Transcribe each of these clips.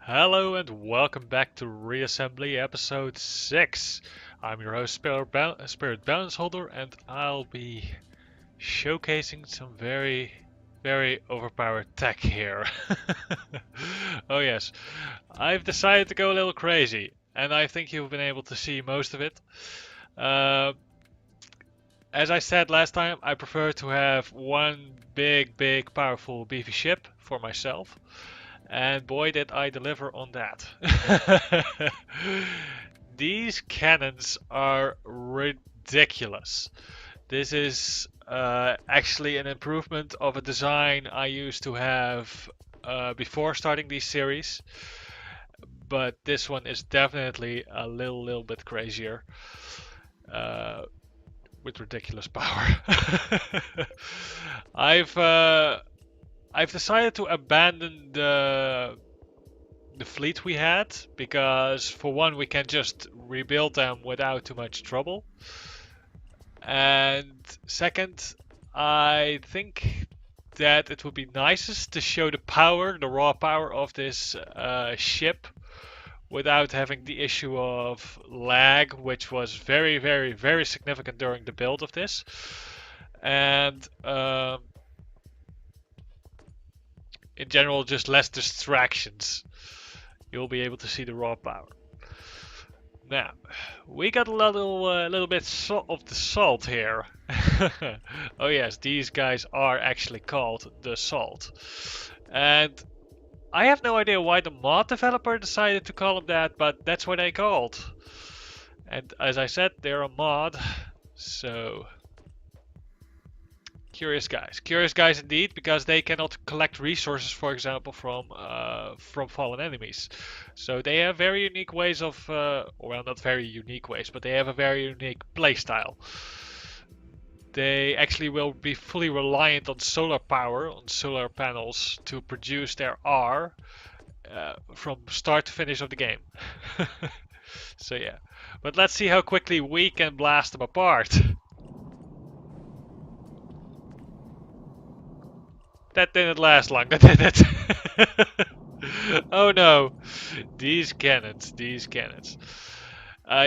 Hello and welcome back to Reassembly episode 6. I'm your host Spirit Balance Holder and I'll be showcasing some very overpowered tech here. Oh yes, I've decided to go a little crazy and I think you've been able to see most of it. Uh, as I said last time, I prefer to have one big powerful beefy ship for myself. And boy, did I deliver on that. These cannons are ridiculous. This is actually an improvement of a design I used to have before starting these series. But this one is definitely a little bit crazier. Uh, with ridiculous power. I've uh, I've decided to abandon the fleet we had because for one we can just rebuild them without too much trouble, and second I think that it would be nicest to show the raw power of this ship without having the issue of lag, which was very significant during the build of this. And in general, just less distractions. You'll be able to see the raw power. Now, we got a little bit of the salt here. Oh yes, these guys are actually called the salt. And I have no idea why the mod developer decided to call them that, but that's what they called. And as I said, they're a mod, so curious guys indeed, because they cannot collect resources, for example, from fallen enemies. So they have very unique ways of, well, not very unique ways, but they have a very unique playstyle. They actually will be fully reliant on solar power, on solar panels, to produce their R from start to finish of the game. So yeah, but let's see how quickly we can blast them apart. That didn't last long, did it? Oh no, these cannons, these cannons.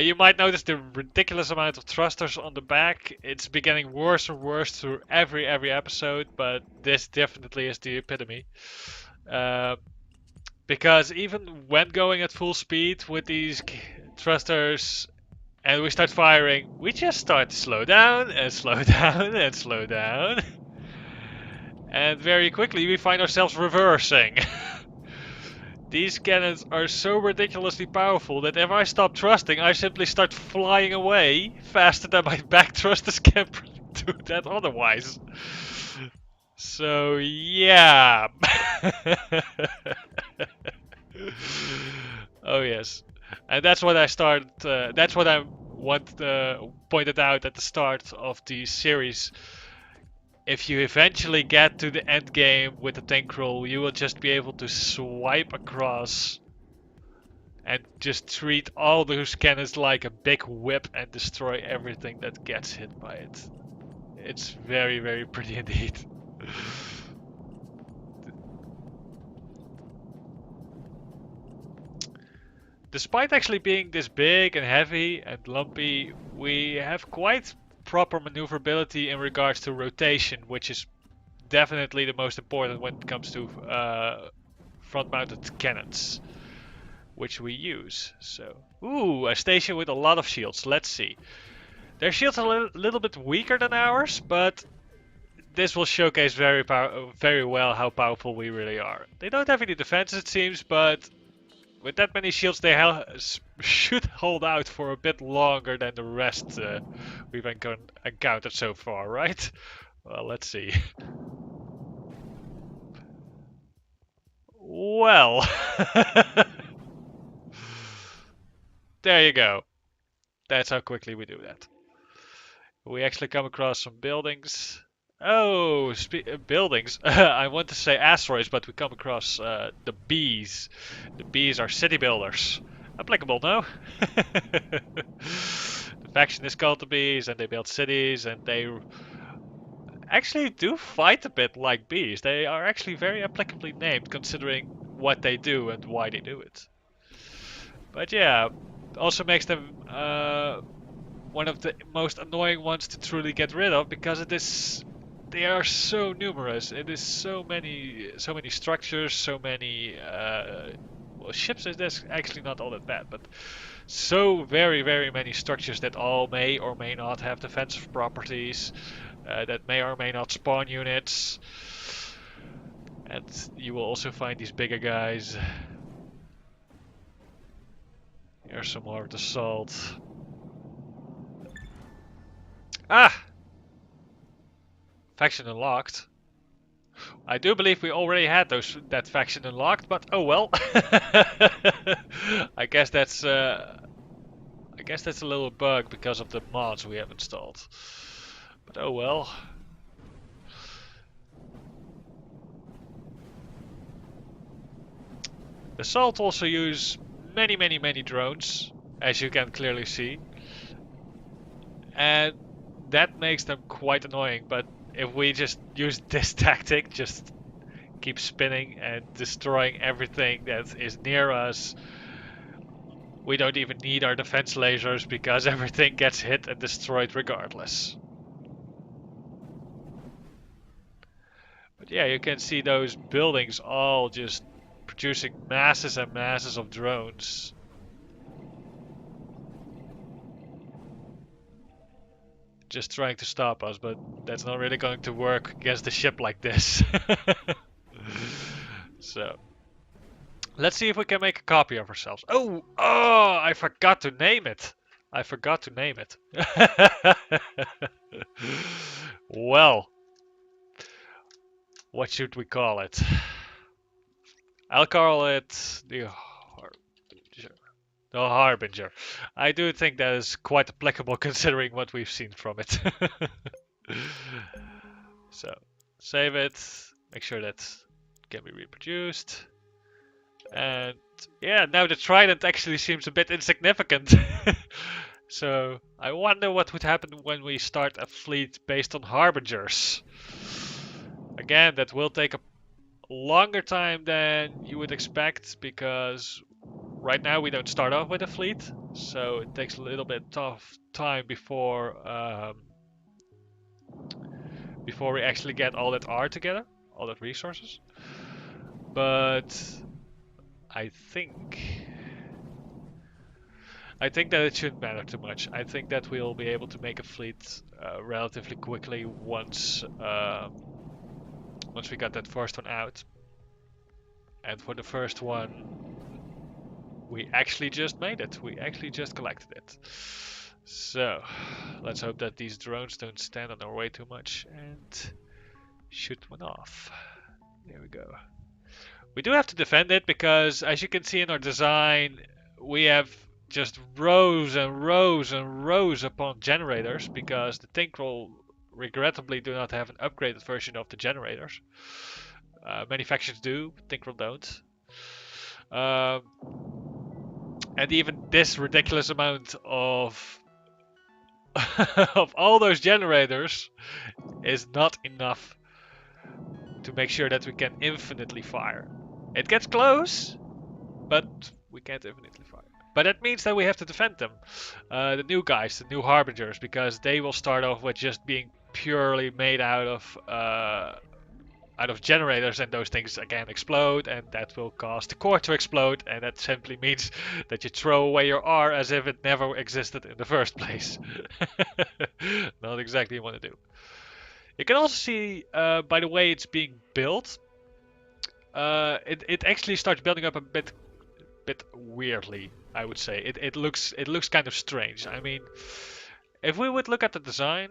You might notice the ridiculous amount of thrusters on the back. It's getting worse and worse through every episode, but this definitely is the epitome. Uh, because even when going at full speed with these thrusters and we start firing, we just start to slow down and slow down and slow down. And very quickly we find ourselves reversing. These cannons are so ridiculously powerful that if I stop thrusting, I simply start flying away faster than my back thrusters can do that otherwise. So yeah. Oh yes, and that's what I started. That's what I pointed out at the start of the series. If you eventually get to the end game with the Tinkrell, you will just be able to swipe across and just treat all those cannons like a big whip and destroy everything that gets hit by it. It's very pretty indeed. Despite actually being this big and heavy and lumpy, we have quite proper maneuverability in regards to rotation, which is definitely the most important when it comes to front-mounted cannons, which we use. So, ooh, a station with a lot of shields. Let's see. Their shields are a little bit weaker than ours, but this will showcase very well how powerful we really are. They don't have any defense, it seems, but with that many shields, they should hold out for a bit longer than the rest we've encountered so far, right? Well, let's see. Well, there you go. That's how quickly we do that. We actually come across some buildings. Oh, buildings. I want to say asteroids, but we come across the bees. The bees are city builders. Applicable, no? The faction is called the bees, and they build cities, and they actually do fight a bit like bees. They are actually very applicably named, considering what they do and why they do it. But yeah, also makes them one of the most annoying ones to truly get rid of, because they are so numerous. It is so many structures, so many well, ships is this actually not all that bad, but so very many structures that all may or may not have defensive properties, that may or may not spawn units. And you will also find these bigger guys. Here's some more of the salt. Ah! Faction unlocked. I do believe we already had that faction unlocked, but oh well. I guess that's a little bug because of the mods we have installed. But oh well. The Salt also use many drones, as you can clearly see. And that makes them quite annoying, but if we just use this tactic, just keep spinning and destroying everything that is near us, we don't even need our defense lasers because everything gets hit and destroyed regardless. But yeah, you can see those buildings all just producing masses and masses of drones. Just trying to stop us, but that's not really going to work against a ship like this. So, let's see if we can make a copy of ourselves. Oh, I forgot to name it. Well, what should we call it? I'll call it the Harbinger. The Harbinger. I do think that is quite applicable considering what we've seen from it. So, save it. Make sure that can be reproduced. And yeah, now the trident actually seems a bit insignificant. So I wonder what would happen when we start a fleet based on harbingers. Again, that will take a longer time than you would expect, because right now we don't start off with a fleet, so it takes a little bit of time before we actually get all that R together, all that resources. But I think that it shouldn't matter too much. I think that we'll be able to make a fleet relatively quickly once we got that first one out. And for the first one, we actually just made it. We actually just collected it. So let's hope that these drones don't stand on our way too much and shoot one off. There we go. We do have to defend it because, as you can see in our design, we have just rows and rows and rows upon generators, because the Tinkrell regrettably do not have an upgraded version of the generators. Many factions do, Tinkrell don't. And even this ridiculous amount of of all those generators is not enough to make sure that we can infinitely fire. It gets close, but we can't infinitely fire. But that means that we have to defend them. The new guys, the new harbingers, because they will start off with just being purely made out of generators, and those things again explode, and that will cause the core to explode, and that simply means that you throw away your R as if it never existed in the first place. Not exactly what you want to do. You can also see by the way it's being built, it actually starts building up a bit weirdly, I would say. It looks kind of strange. I mean, if we would look at the design,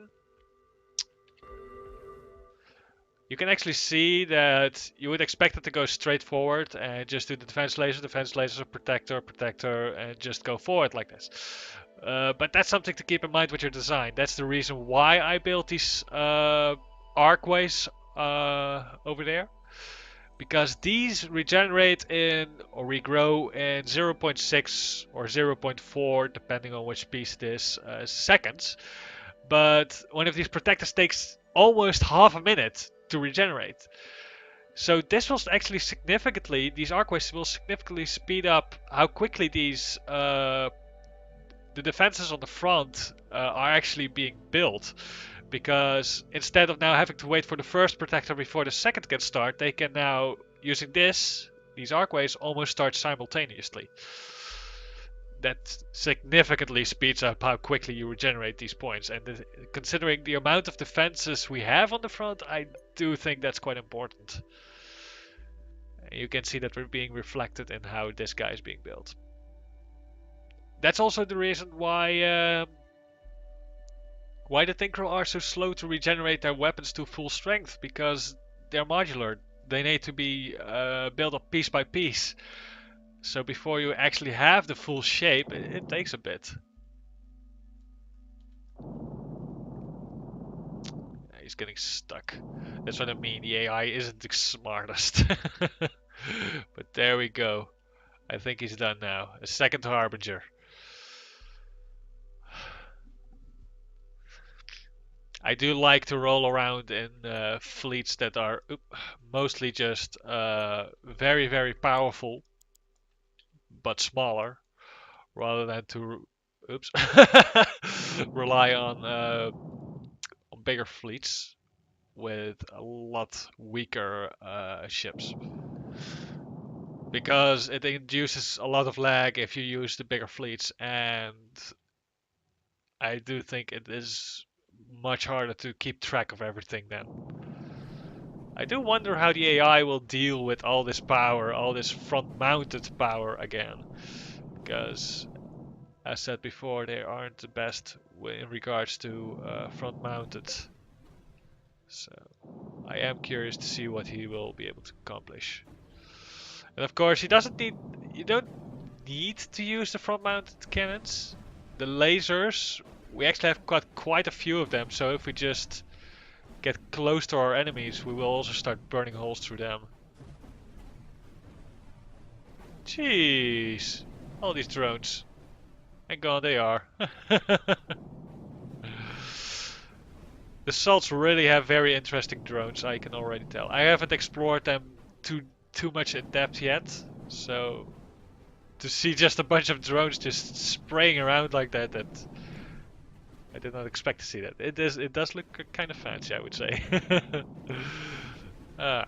you can actually see that you would expect it to go straight forward and just do the defense laser, protector, and just go forward like this. But that's something to keep in mind with your design. That's the reason why I built these arcways over there. Because these regenerate in, or regrow in 0.6 or 0.4, depending on which piece it is, seconds. But one of these protectors takes almost half a minute to regenerate. So this will actually significantly, these arcways will significantly speed up how quickly these the defenses on the front are actually being built. Because instead of now having to wait for the first protector before the second can start, they can now, using these arcways, almost start simultaneously. That significantly speeds up how quickly you regenerate these points. And considering the amount of defenses we have on the front, I do think that's quite important. You can see that we're being reflected in how this guy is being built. That's also the reason why the Tinkrell are so slow to regenerate their weapons to full strength, because they're modular. They need to be built up piece by piece. So before you actually have the full shape, it takes a bit. He's getting stuck. That's what I mean, the AI isn't the smartest. But there we go. I think he's done now. A second Harbinger. I do like to roll around in fleets that are mostly just very, very powerful, but smaller, rather than to rely on bigger fleets with a lot weaker ships. Because it induces a lot of lag if you use the bigger fleets, and I do think it is much harder to keep track of everything then. I do wonder how the AI will deal with all this power, all this front-mounted power again. Because, as said before, they aren't the best in regards to front-mounted. So, I am curious to see what he will be able to accomplish. And of course, you don't need to use the front-mounted cannons. The lasers, we actually have got quite a few of them, so if we just get close to our enemies, we will also start burning holes through them. Jeez, all these drones. And gone they are. The Salts really have very interesting drones, I can already tell. I haven't explored them too much in depth yet, so to see just a bunch of drones just spraying around like that, I did not expect to see that. It does look kind of fancy, I would say. ah.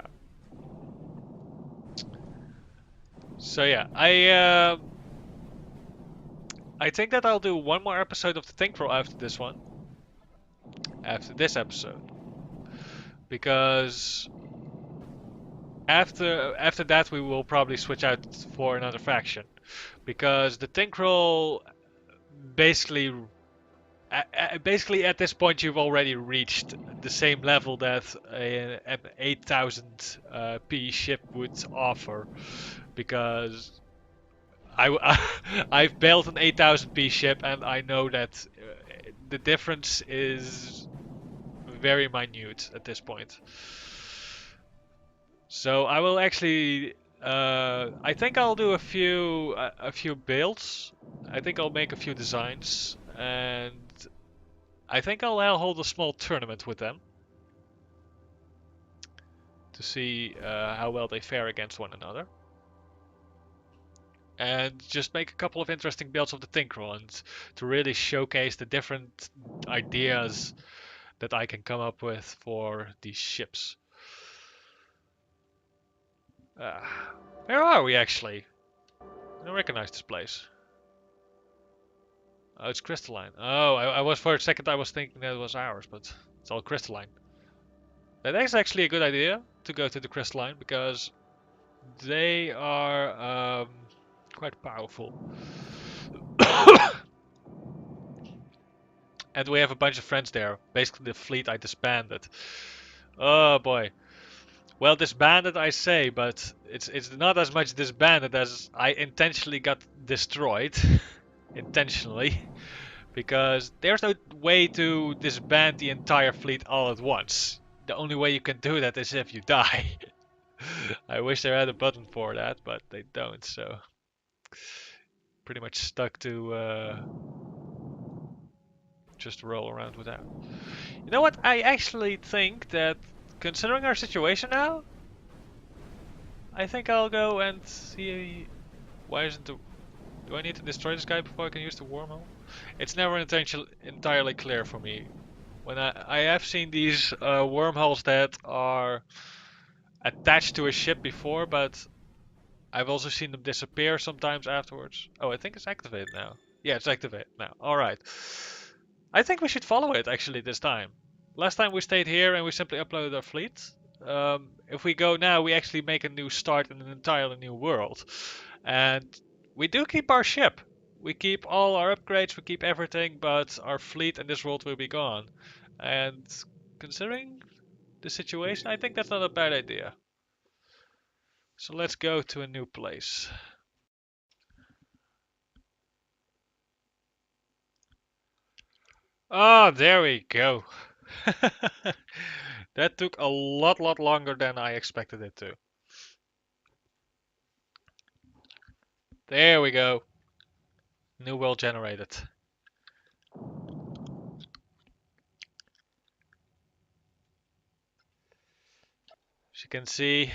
So yeah, I think that I'll do one more episode of the Tinkrell after this one, after this episode, because after that we will probably switch out for another faction, because the Tinkrell basically basically at this point you've already reached the same level that an 8000 P ship would offer, because I've built an 8000 P ship and I know that the difference is very minute at this point. So I will actually I think I'll do a few builds. I think I'll make a few designs, and I think I'll hold a small tournament with them to see how well they fare against one another. And just make a couple of interesting builds of the Tinkrell, and to really showcase the different ideas that I can come up with for these ships. Where are we actually? I don't recognize this place. Oh, it's crystalline. Oh, I was for a second I was thinking that it was ours, but it's all crystalline. That is actually a good idea to go to the crystalline, because they are quite powerful. And we have a bunch of friends there. Basically the fleet I disbanded. Oh boy. Well, disbanded I say, but it's not as much disbanded as I intentionally got destroyed. Intentionally. Because there's no way to disband the entire fleet all at once. The only way you can do that is if you die. I wish they had a button for that, but they don't, so pretty much stuck to just roll around with that. You know what? I actually think that, considering our situation now, I think I'll go and see. Why isn't the? Do I need to destroy this guy before I can use the wormhole? It's never entirely clear for me. When I have seen these wormholes that are attached to a ship before, but I've also seen them disappear sometimes afterwards. Oh, I think it's activated now. Yeah, it's activated now. Alright. I think we should follow it actually this time. Last time we stayed here and we simply uploaded our fleet. If we go now, we actually make a new start in an entirely new world. And we do keep our ship. We keep all our upgrades, we keep everything, but our fleet in this world will be gone. And considering the situation, I think that's not a bad idea. So let's go to a new place. Ah, there we go. That took a lot longer than I expected it to. There we go. New world generated. As you can see,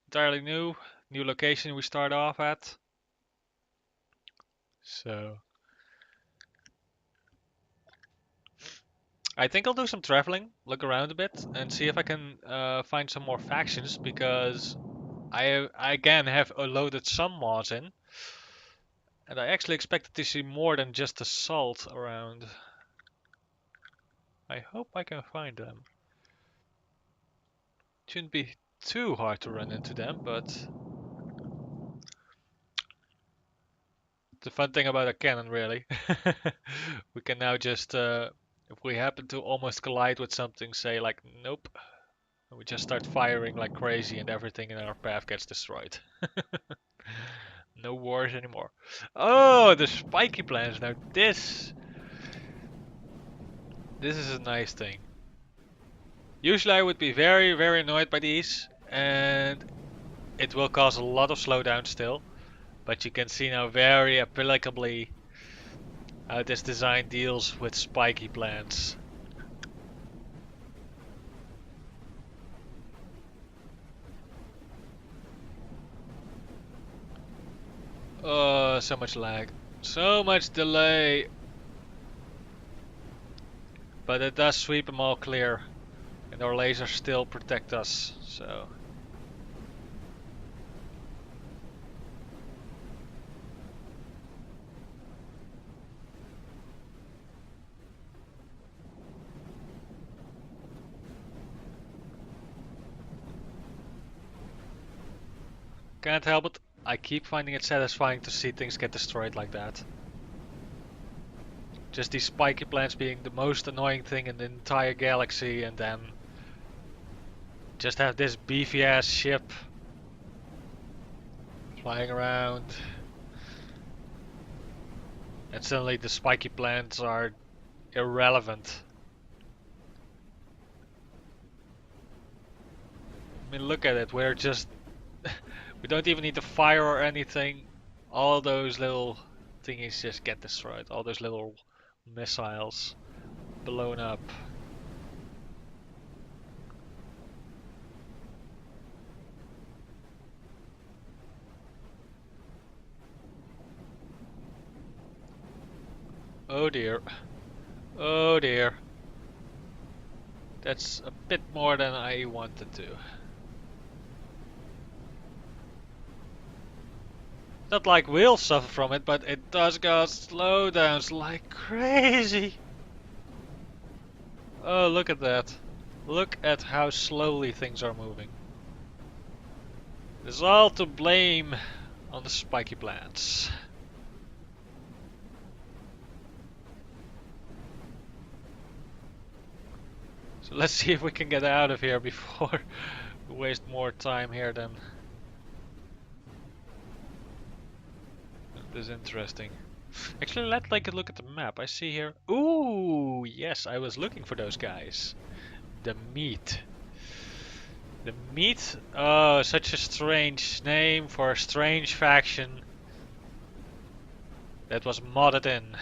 entirely new location we start off at. So I think I'll do some traveling, look around a bit, and see if I can find some more factions because I again have loaded some mods in, and I actually expected to see more than just assault around. I hope I can find them. Shouldn't be too hard to run into them, but the fun thing about a cannon, really. We can now just, if we happen to almost collide with something, say like, nope, and we just start firing like crazy and everything in our path gets destroyed. No wars anymore. Oh, the spiky plants. Now this is a nice thing. Usually I would be very annoyed by these, and it will cause a lot of slowdown still. But you can see now very applicably how this design deals with spiky plants. Oh, so much lag. So much delay. But it does sweep them all clear. And our lasers still protect us, so... Can't help it. I keep finding it satisfying to see things get destroyed like that. Just these spiky plants being the most annoying thing in the entire galaxy, and then just have this beefy ass ship flying around. And suddenly the spiky plants are irrelevant. I mean, look at it, we're just... we don't even need to fire or anything. All those little thingies just get destroyed. All those little missiles blown up. Oh dear. Oh dear. That's a bit more than I wanted to. Not like we'll suffer from it, but it does cause slowdowns like crazy. Oh, look at that. Look at how slowly things are moving. It's all to blame on the spiky plants. So let's see if we can get out of here before we waste more time here then. This is interesting. Actually, let's take a look at the map. I see here... Ooh, yes, I was looking for those guys. The meat. The meat? Oh, such a strange name for a strange faction that was modded in.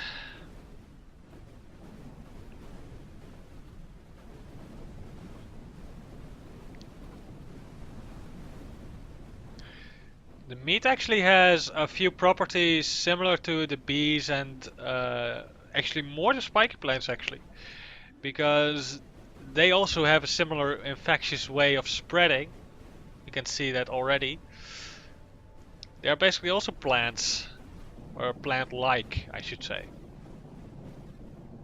The meat actually has a few properties similar to the bees and actually more the spiky plants actually, because they also have a similar infectious way of spreading. You can see that already. They are basically also plants, or plant-like, I should say.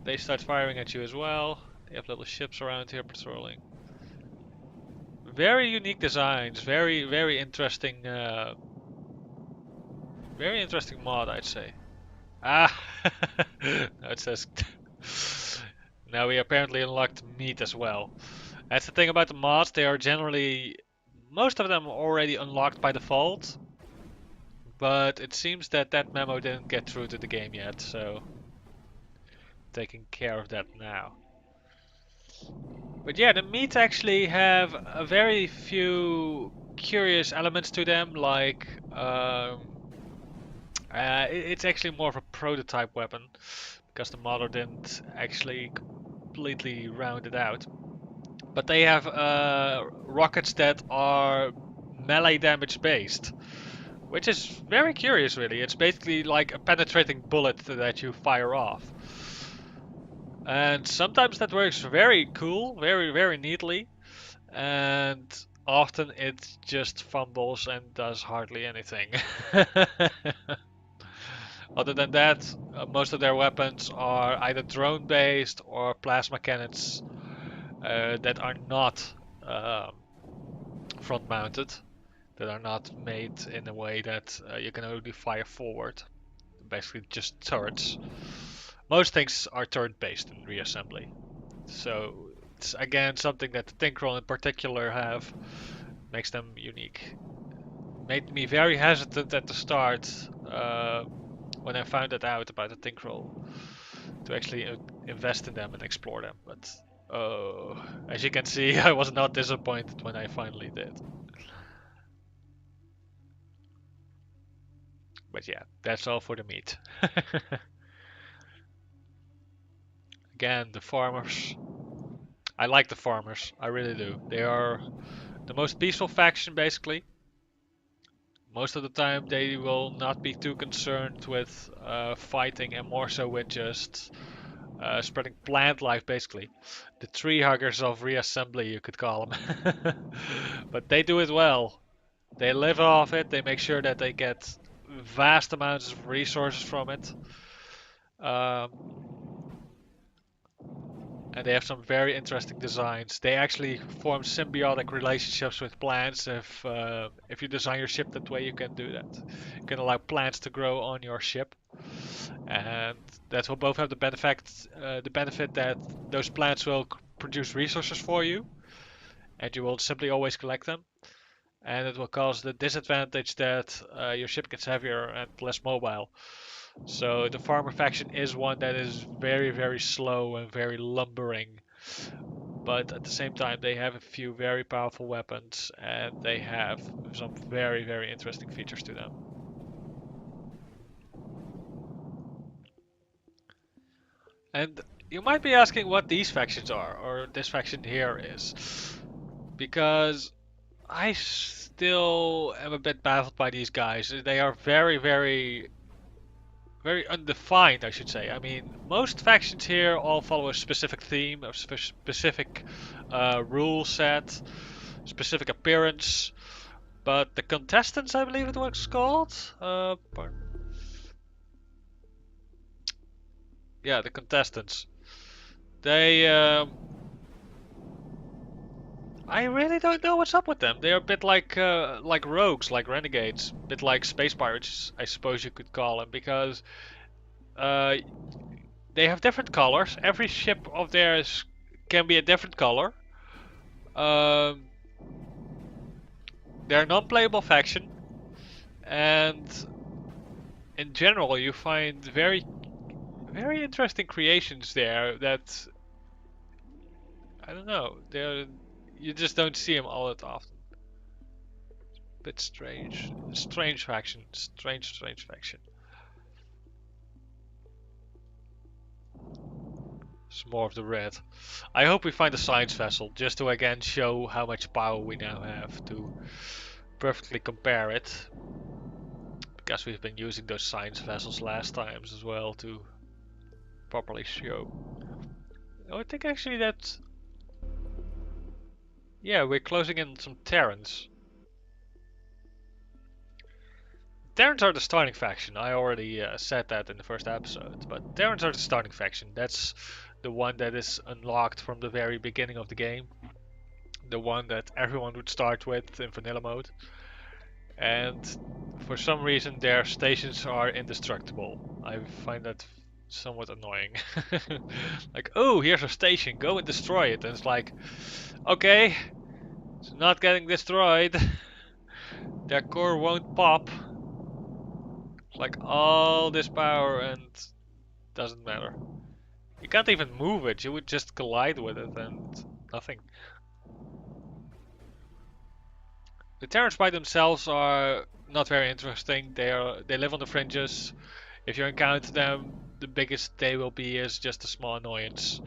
They start firing at you as well. They have little ships around here patrolling. Very unique designs, very interesting, very interesting mod, I'd say. Ah, now it says. Now we apparently unlocked meat as well. That's the thing about the mods; they are generally, most of them already unlocked by default. But it seems that that memo didn't get through to the game yet, so taking care of that now. But yeah, the meat actually have a very few curious elements to them, like it's actually more of a prototype weapon because the modder didn't actually completely round it out. But they have rockets that are melee damage based, which is very curious really. It's basically like a penetrating bullet that you fire off. And sometimes that works very cool, very neatly, and often it just fumbles and does hardly anything. Other than that, most of their weapons are either drone based or plasma cannons that are not front mounted, that are not made in a way that you can only fire forward. Basically just turrets. Most things are turret based in Reassembly. So it's again something that the Tinkrell in particular have, makes them unique. Made me very hesitant at the start when I found that out about the Tinkrell to actually invest in them and explore them. But as you can see, I was not disappointed when I finally did. But yeah, that's all for the meat. Again, the farmers. I like the farmers, I really do. They are the most peaceful faction basically. Most of the time they will not be too concerned with fighting and more so with just spreading plant life basically. The tree huggers of reassembly you could call them. But they do it well. They live off it, they make sure that they get vast amounts of resources from it. And they have some very interesting designs. They actually form symbiotic relationships with plants. If you design your ship that way, you can do that. You can allow plants to grow on your ship, and that will both have the benefit that those plants will produce resources for you, and you will simply always collect them. And it will cause the disadvantage that your ship gets heavier and less mobile. So the farmer faction is one that is very slow and very lumbering, but at the same time they have a few very powerful weapons and they have some very interesting features to them. And you might be asking what these factions are, or this faction here is, because I still am a bit baffled by these guys. They are very undefined, I should say. I mean, most factions here all follow a specific theme, a specific rule set, specific appearance. But the contestants, I believe it was called. Yeah, the contestants. They, I really don't know what's up with them. They're a bit like rogues, like renegades, a bit like space pirates, I suppose you could call them, because uh, they have different colors. Every ship of theirs can be a different color. Um, they're a non-playable faction, and in general, you find very interesting creations there that I don't know. You just don't see them all that often. Bit strange, strange faction, strange faction. It's more of the red. I hope we find a science vessel just to again show how much power we now have to perfectly compare it. because we've been using those science vessels last times as well to properly show. Oh, I think actually that... Yeah, we're closing in on some Terrans. Terrans are the starting faction. I already said that in the first episode, but Terrans are the starting faction. That's the one that is unlocked from the very beginning of the game. The one that everyone would start with in vanilla mode. And for some reason their stations are indestructible. I find that somewhat annoying. Like, oh, here's a station, go and destroy it. And it's like, okay, it's not getting destroyed. Their core won't pop. It's like all this power and doesn't matter. You can't even move it, you would just collide with it and nothing. The Terrans by themselves are not very interesting. They live on the fringes. If you encounter them, the biggest they will be is just a small annoyance.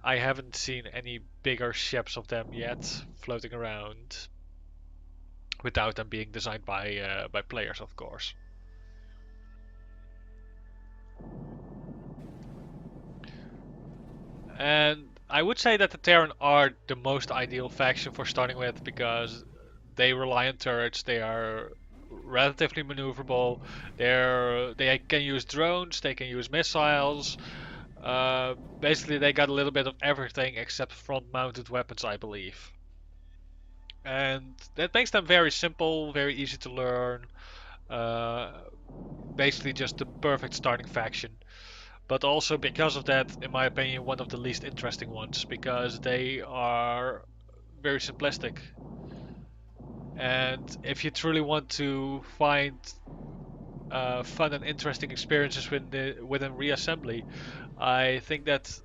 I haven't seen any bigger ships of them yet floating around without them being designed by players, of course. And I would say that the Terran are the most ideal faction for starting with because they rely on turrets. They are relatively maneuverable. They can use drones. They can use missiles. Basically, they got a little bit of everything except front-mounted weapons, I believe. And that makes them very simple, very easy to learn. Uh, Basically, just the perfect starting faction. But also because of that, in my opinion, one of the least interesting ones because they are very simplistic. And if you truly want to find fun and interesting experiences within Reassembly, I think that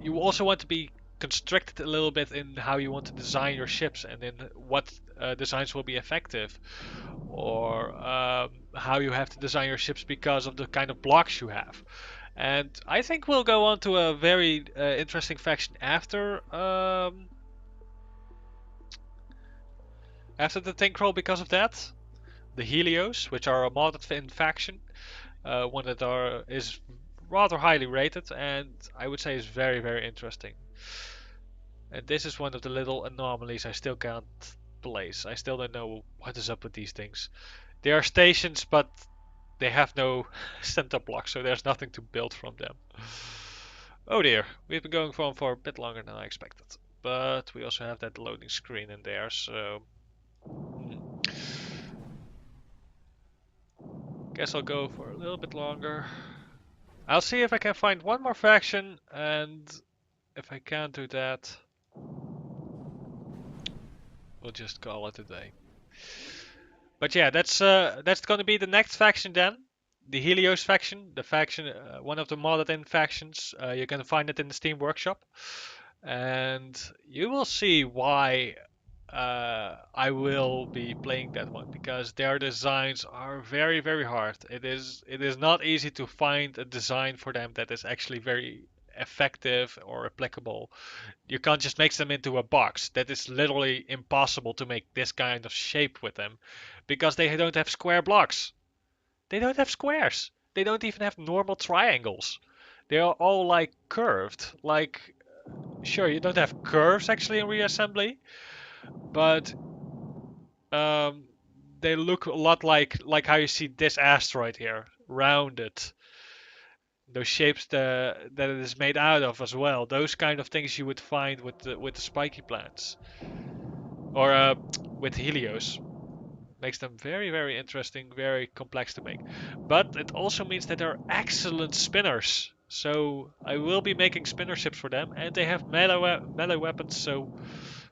you also want to be constricted a little bit in how you want to design your ships and in what designs will be effective, or how you have to design your ships because of the kind of blocks you have. And I think we'll go on to a very interesting faction after the Tinkrell because of that. The Helios, which are a modded faction, one that is rather highly rated and I would say is very, very interesting. And this is one of the little anomalies I still can't place. I still don't know what is up with these things. They are stations, but they have no center block, so there's nothing to build from them. Oh dear, we've been going for a bit longer than I expected. But we also have that loading screen in there, so... Guess I'll go for a little bit longer. I'll see if I can find one more faction, and if I can't do that, we'll just call it a day. But yeah, that's going to be the next faction then. The Helios faction, the faction, one of the modded in factions. You can find it in the Steam Workshop, and you will see why I will be playing that one because their designs are very, very hard. It is not easy to find a design for them that is actually very effective or applicable. You can't just make them into a box. That is literally impossible to make this kind of shape with them because they don't have square blocks. They don't have squares. They don't even have normal triangles. They are all like curved. Like, sure, you don't have curves actually in reassembly, but um, they look a lot like how you see this asteroid here, rounded. Those shapes that it is made out of as well. Those kind of things you would find with the spiky plants, or with Helios. Makes them very, very interesting, very complex to make. But it also means that they're excellent spinners. So I will be making spinner ships for them, and they have melee weapons, so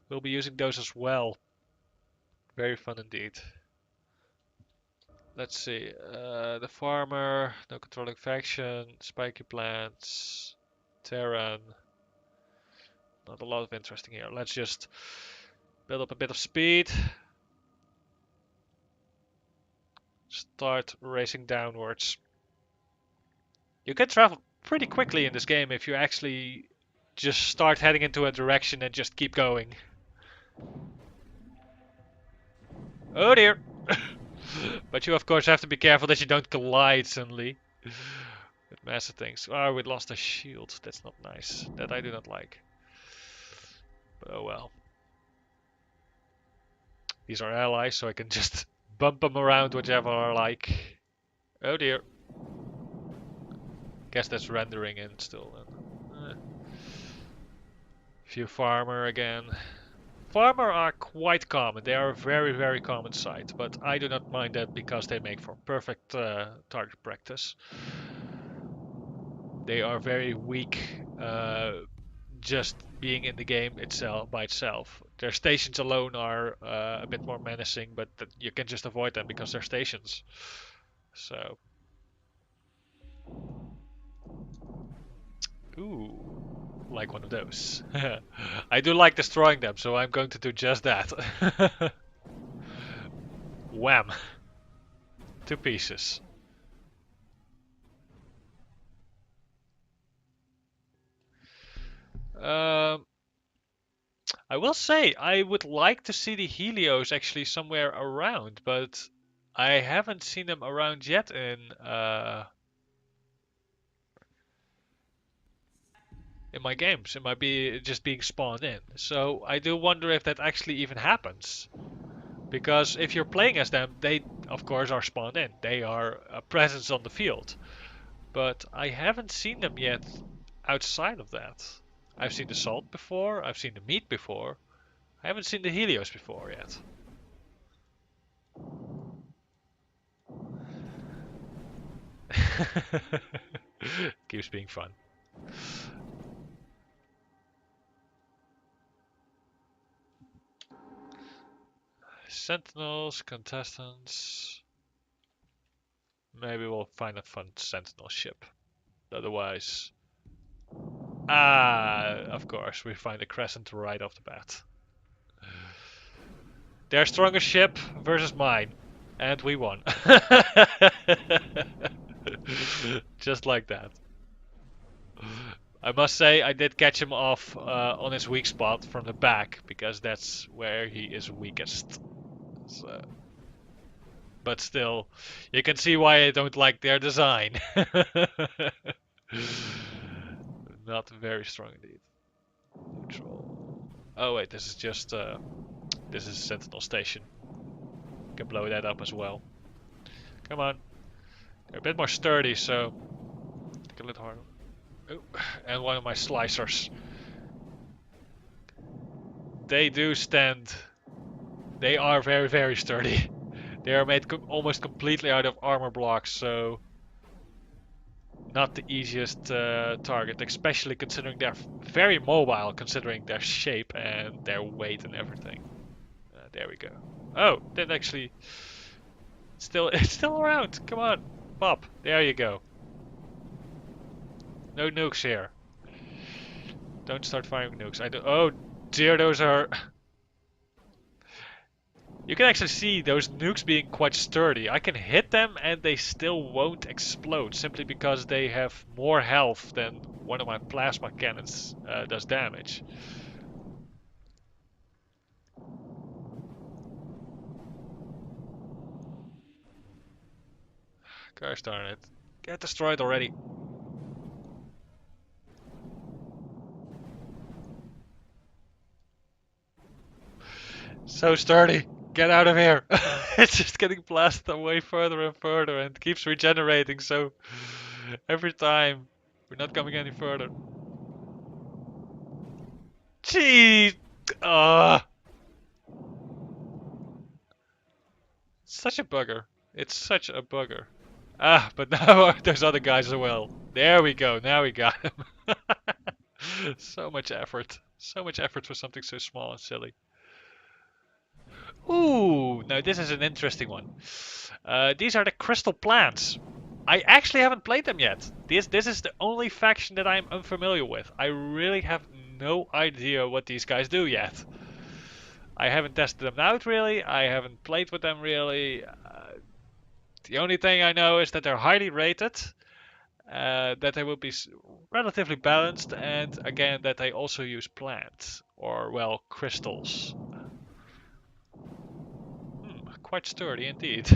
we'll be using those as well. Very fun indeed. Let's see. The farmer, no controlling faction, spiky plants, Terran. Not a lot of interesting here. Let's just build up a bit of speed. Start racing downwards. You can travel pretty quickly in this game if you actually just start heading into a direction and just keep going. Oh dear! But you of course have to be careful that you don't collide suddenly with massive things. Oh, we lost a shield. That's not nice. That I do not like. But oh well. These are allies, so I can just bump them around whichever I like. Oh dear. Guess that's rendering in still then. Few farmer again. Farmer are quite common. They are a very, very common sight, but I do not mind that because they make for perfect target practice. They are very weak just being in the game itself by itself. Their stations alone are a bit more menacing, but you can just avoid them because they're stations. So, ooh, like one of those. I do like destroying them, so I'm going to do just that. Wham! 2 pieces. Um, I will say I would like to see the Helios actually somewhere around, but I haven't seen them around yet in my games. It might be just being spawned in. So I do wonder if that actually even happens. Because if you're playing as them, they of course are spawned in. They are a presence on the field. But I haven't seen them yet outside of that. I've seen the salt before, I've seen the meat before. I haven't seen the Helios before yet. Keeps being fun. Sentinels, contestants. Maybe we'll find a fun sentinel ship. Otherwise... of course, we find a crescendo right off the bat. Their strongest ship versus mine. And we won. Just like that. I must say, I did catch him off on his weak spot from the back, because that's where he is weakest. So. But still, you can see why I don't like their design. Not very strong indeed. Neutral. Oh wait, this is just this is Sentinel Station. Can blow that up as well. Come on. They're a bit more sturdy, so take a little harder. Oh, and one of my slicers. They do stand. They are very, very sturdy. They are made almost completely out of armor blocks, so not the easiest target, especially considering they're very mobile, considering their shape and their weight and everything. There we go. Oh, that actually it's still around. Come on, pop. There you go. No nukes here. Don't start firing nukes. I do. Oh dear, those are. You can actually see those nukes being quite sturdy. I can hit them and they still won't explode simply because they have more health than one of my plasma cannons does damage. Gosh darn it. Get destroyed already. So sturdy. Get out of here. It's just getting blasted away further and further and keeps regenerating, so every time we're not coming any further. Jeez! Such a bugger. It's such a bugger. But now there's other guys as well. There we go. Now we got him. So much effort. So much effort for something so small and silly. Ooh, now this is an interesting one. These are the crystal plants. I actually haven't played them yet. This is the only faction that I'm unfamiliar with. I really have no idea what these guys do yet. I haven't tested them out really. I haven't played with them really. The only thing I know is that they're highly rated, that they will be relatively balanced, and again that they also use plants, or well, crystals. Quite sturdy indeed.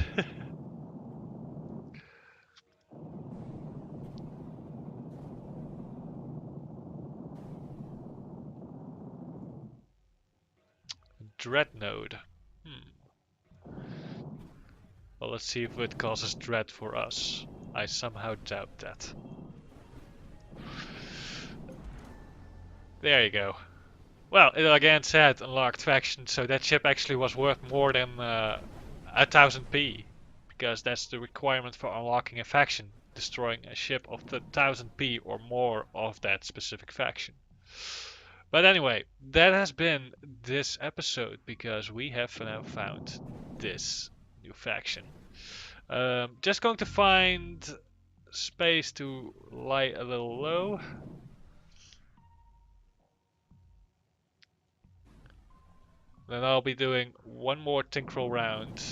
dread node. Well, let's see if it causes dread for us. I somehow doubt that. There you go. Well, it again said unlocked faction, so that ship actually was worth more than 1000 P. Because that's the requirement for unlocking a faction. Destroying a ship of the 1000 P or more of that specific faction. But anyway, that has been this episode because we have now found this new faction. Just going to find space to lie a little low. Then I'll be doing one more Tinkrell round,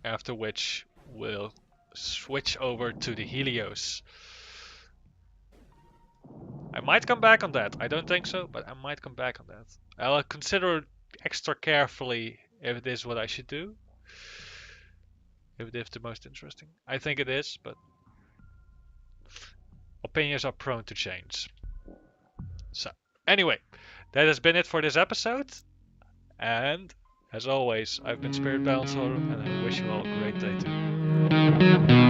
after which we'll switch over to the Helios. I might come back on that. I don't think so, but I might come back on that. I'll consider extra carefully if it is what I should do. If it is the most interesting. I think it is, but opinions are prone to change. So, anyway, that has been it for this episode. And, as always, I've been Spirit Balancer, and I wish you all a great day too.